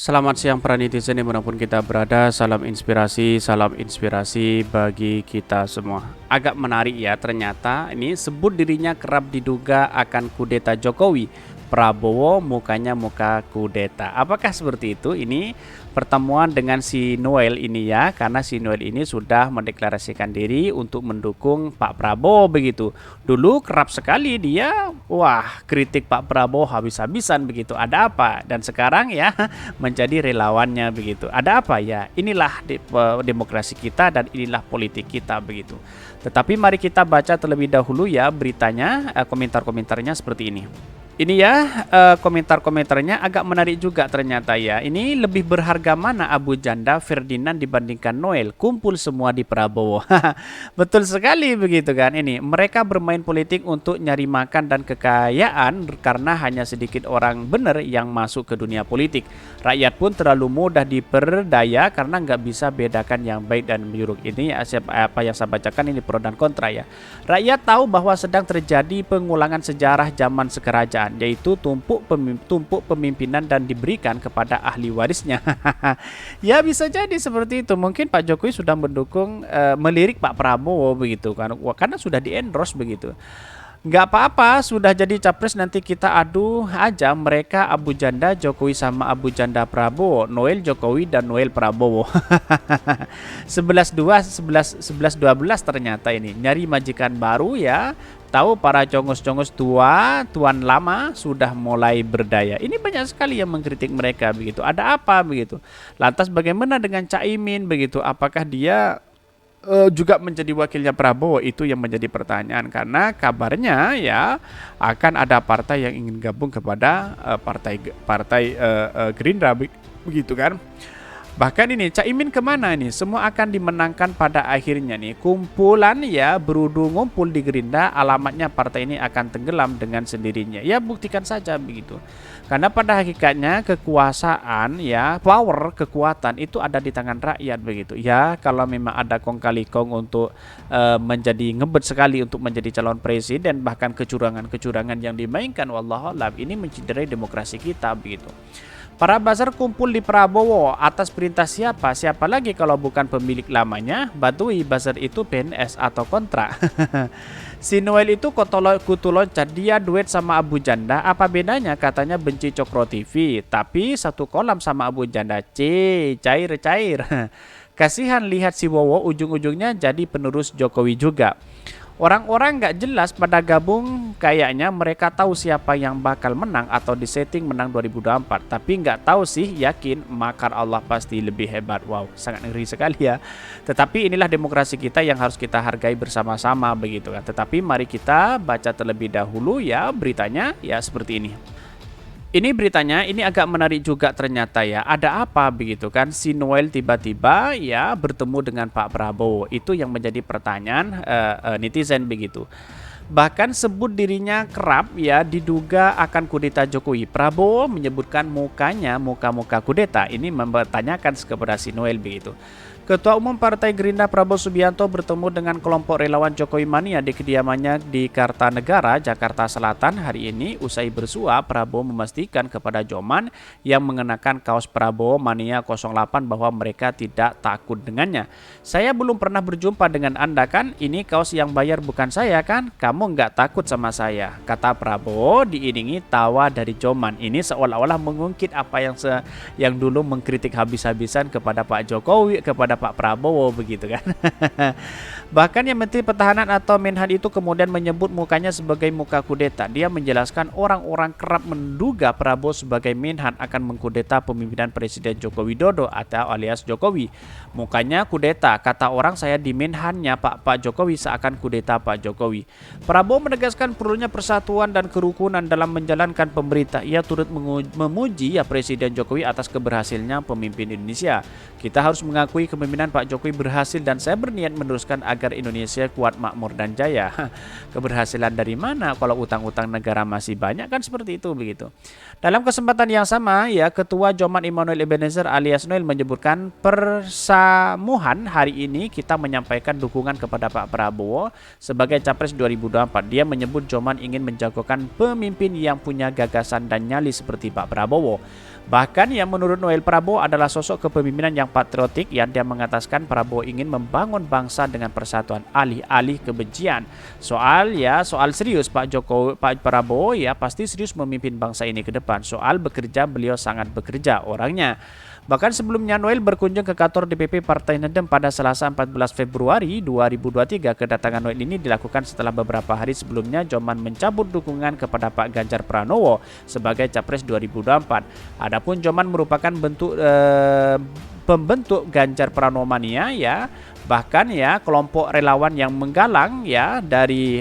Selamat siang para netizen dimanapun kita berada, salam inspirasi bagi kita semua. Agak menarik ya, ternyata ini sebut dirinya kerap diduga akan kudeta Jokowi. Prabowo mukanya muka kudeta. Apakah seperti itu? Ini pertemuan dengan si Noel ini ya, karena si Noel ini sudah mendeklarasikan diri untuk mendukung Pak Prabowo begitu. Dulu kerap sekali dia, kritik Pak Prabowo habis-habisan begitu. Ada apa? Dan sekarang ya menjadi relawannya begitu. Ada apa ya? Inilah demokrasi kita dan inilah politik kita begitu. Tetapi mari kita baca terlebih dahulu ya beritanya, komentar-komentarnya seperti ini. Ini ya komentar-komentarnya agak menarik juga ternyata ya. Ini lebih berharga mana Abu Janda Ferdinand dibandingkan Noel? Kumpul semua di Prabowo. Betul sekali begitu kan. Ini mereka bermain politik untuk nyari makan dan kekayaan karena hanya sedikit orang benar yang masuk ke dunia politik. Rakyat pun terlalu mudah diperdaya karena nggak bisa bedakan yang baik dan buruk. Ini apa yang saya bacakan ini pro dan kontra ya. Rakyat tahu bahwa sedang terjadi pengulangan sejarah zaman sekerajaan, yaitu tumpuk pemimpinan dan diberikan kepada ahli warisnya. Ya bisa jadi seperti itu. Mungkin Pak Jokowi sudah mendukung melirik Pak Prabowo begitu kan, karena sudah di-endorse begitu. Nggak apa-apa, sudah jadi capres nanti kita adu aja mereka Abu Janda Jokowi sama Abu Janda Prabowo, Noel Jokowi dan Noel Prabowo. 11-12 ternyata ini nyari majikan baru ya. Tahu para congos-congos tua, tuan lama sudah mulai berdaya. Ini banyak sekali yang mengkritik mereka begitu. Ada apa begitu? Lantas bagaimana dengan Caimin begitu? Apakah dia juga menjadi wakilnya Prabowo? Itu yang menjadi pertanyaan, karena kabarnya ya akan ada partai yang ingin gabung kepada partai Gerindra begitu kan. Bahkan ini Caimin kemana nih? Semua akan dimenangkan pada akhirnya nih. Kumpulan ya berudu ngumpul di Gerindra, alamatnya partai ini akan tenggelam dengan sendirinya. Ya buktikan saja begitu. Karena pada hakikatnya kekuasaan ya, power, kekuatan itu ada di tangan rakyat begitu. Ya kalau memang ada kong kali kong untuk menjadi ngebet sekali untuk menjadi calon presiden, bahkan kecurangan-kecurangan yang dimainkan, wallahualam ini menciderai demokrasi kita begitu. Para buzzer kumpul di Prabowo atas perintah siapa? Siapa lagi kalau bukan pemilik lamanya? Batui buzzer itu PNS atau kontra. Si Noel itu kutu loncat, dia duet sama Abu Janda. Apa bedanya? Katanya benci Cokro TV, tapi satu kolam sama Abu Janda. Cair. Kasihan lihat si Wowo ujung-ujungnya jadi penerus Jokowi juga. Orang-orang nggak jelas pada gabung, kayaknya mereka tahu siapa yang bakal menang atau disetting menang 2024. Tapi nggak tahu sih, yakin makar Allah pasti lebih hebat. Wow, sangat ngeri sekali ya. Tetapi inilah demokrasi kita yang harus kita hargai bersama-sama begitu kan. Tetapi mari kita baca terlebih dahulu ya beritanya ya seperti ini. Ini beritanya ini agak menarik juga ternyata ya. Ada apa begitu kan? Si Noel tiba-tiba ya bertemu dengan Pak Prabowo. Itu yang menjadi pertanyaan netizen begitu. Bahkan sebut dirinya kerap ya diduga akan kudeta Jokowi. Prabowo menyebutkan mukanya muka-muka kudeta. Ini mempertanyakan kepada si Noel begitu. Ketua Umum Partai Gerindra Prabowo Subianto bertemu dengan kelompok relawan Jokowi Mania di kediamannya di Kartanegara, Jakarta Selatan hari ini. Usai bersua, Prabowo memastikan kepada Joman yang mengenakan kaos Prabowo Mania 08 bahwa mereka tidak takut dengannya. Saya belum pernah berjumpa dengan Anda kan? Ini kaos yang bayar bukan saya kan? Kamu nggak takut sama saya, kata Prabowo diiringi tawa dari Joman. Ini seolah-olah mengungkit apa yang dulu mengkritik habis-habisan kepada Pak Jokowi, kepada Pak Prabowo begitu kan. Bahkan yang Menteri Pertahanan atau Menhan itu kemudian menyebut mukanya sebagai muka kudeta. Dia menjelaskan orang-orang kerap menduga Prabowo sebagai Menhan akan mengkudeta pemimpinan Presiden Joko Widodo atau alias Jokowi. Mukanya kudeta, kata orang saya di Menhannya Pak Jokowi seakan kudeta Pak Jokowi. Prabowo menegaskan perlunya persatuan dan kerukunan dalam menjalankan pemerintah. Ia turut memuji ya Presiden Jokowi atas keberhasilannya pemimpin Indonesia. Kita harus mengakui kepemimpinan Pak Jokowi berhasil dan saya berniat meneruskan agar Indonesia kuat, makmur dan jaya. Keberhasilan dari mana kalau utang-utang negara masih banyak kan seperti itu begitu. Dalam kesempatan yang sama ya Ketua Joman Immanuel Ebenezer alias Noel menyebutkan persamuhan hari ini kita menyampaikan dukungan kepada Pak Prabowo sebagai capres 2024. Dia menyebut Joman ingin menjagokan pemimpin yang punya gagasan dan nyali seperti Pak Prabowo. Bahkan yang menurut Noel, Prabowo adalah sosok kepemimpinan yang patriotik, yang dia mengatakan Prabowo ingin membangun bangsa dengan persatuan, alih-alih kebencian. Soal serius Pak Prabowo ya pasti serius memimpin bangsa ini ke depan. Soal bekerja, beliau sangat bekerja orangnya. Bahkan sebelumnya Noel berkunjung ke kantor DPP Partai Nasdem pada Selasa 14 Februari 2023. Kedatangan Noel ini dilakukan setelah beberapa hari sebelumnya Joman mencabut dukungan kepada Pak Ganjar Pranowo sebagai Capres 2024. Adapun Joman merupakan pembentuk Ganjar Pranowo mania ya. Bahkan ya kelompok relawan yang menggalang ya dari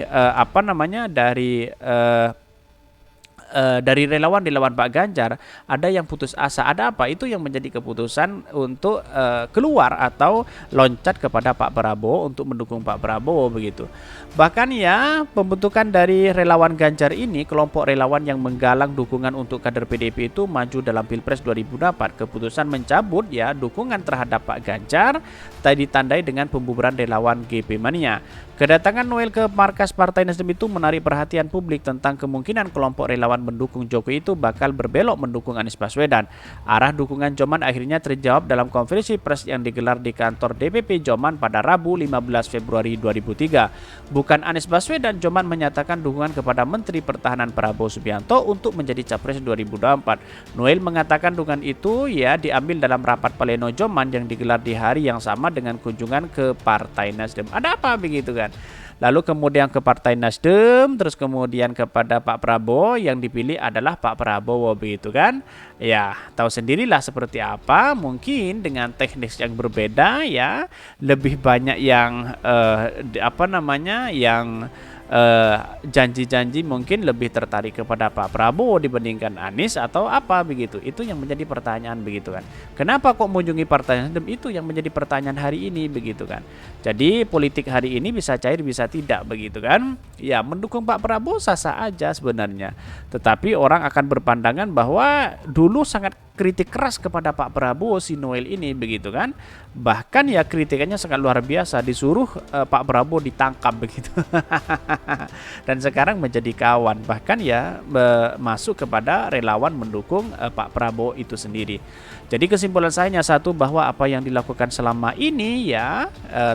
dari relawan Pak Ganjar ada yang putus asa. Ada apa? Itu yang menjadi keputusan untuk keluar atau loncat kepada Pak Prabowo untuk mendukung Pak Prabowo begitu. Bahkan ya pembentukan dari relawan Ganjar ini, kelompok relawan yang menggalang dukungan untuk kader PDIP itu maju dalam Pilpres 2024. Keputusan mencabut ya dukungan terhadap Pak Ganjar tadi ditandai dengan pembubaran relawan GP Mania. Kedatangan Noel ke markas Partai Nasdem itu menarik perhatian publik tentang kemungkinan kelompok relawan mendukung Jokowi itu bakal berbelok mendukung Anies Baswedan. Arah dukungan Joman akhirnya terjawab dalam konferensi pers yang digelar di kantor DPP Joman pada Rabu 15 Februari 2003. Bukan Anies Baswedan, Joman menyatakan dukungan kepada Menteri Pertahanan Prabowo Subianto untuk menjadi Capres 2024. Noel mengatakan dukungan itu ya diambil dalam rapat pleno Joman yang digelar di hari yang sama dengan kunjungan ke Partai Nasdem. Ada apa begitu kan? Lalu kemudian ke Partai Nasdem, terus kemudian kepada Pak Prabowo, yang dipilih adalah Pak Prabowo begitu kan. Ya, tahu sendirilah seperti apa, mungkin dengan teknik yang berbeda ya, lebih banyak yang janji-janji mungkin lebih tertarik kepada Pak Prabowo dibandingkan Anies atau apa begitu. Itu yang menjadi pertanyaan begitu kan. Kenapa kok mengunjungi Partai Nasdem, itu yang menjadi pertanyaan hari ini begitu kan. Jadi politik hari ini bisa cair bisa tidak begitu kan. Ya mendukung Pak Prabowo sah-sah aja sebenarnya. Tetapi orang akan berpandangan bahwa dulu sangat kritik keras kepada Pak Prabowo si Noel ini begitu kan. Bahkan ya kritikannya sangat luar biasa, disuruh Pak Prabowo ditangkap begitu. Dan sekarang menjadi kawan, bahkan ya masuk kepada relawan mendukung Pak Prabowo itu sendiri. Jadi kesimpulan saya hanya satu, bahwa apa yang dilakukan selama ini ya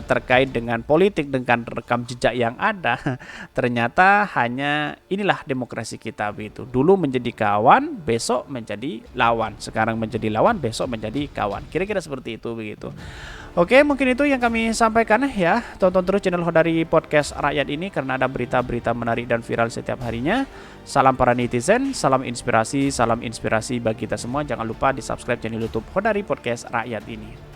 terkait dengan politik, dengan rekam jejak yang ada, ternyata hanya inilah demokrasi kita begitu. Dulu menjadi kawan, besok menjadi lawan. Sekarang menjadi lawan, besok menjadi kawan. Kira-kira seperti itu begitu. Oke, mungkin itu yang kami sampaikan ya. Tonton terus channel Hodari Podcast Rakyat ini karena ada berita-berita menarik dan viral setiap harinya. Salam para netizen, salam inspirasi bagi kita semua. Jangan lupa di subscribe channel YouTube Hodari Podcast Rakyat ini.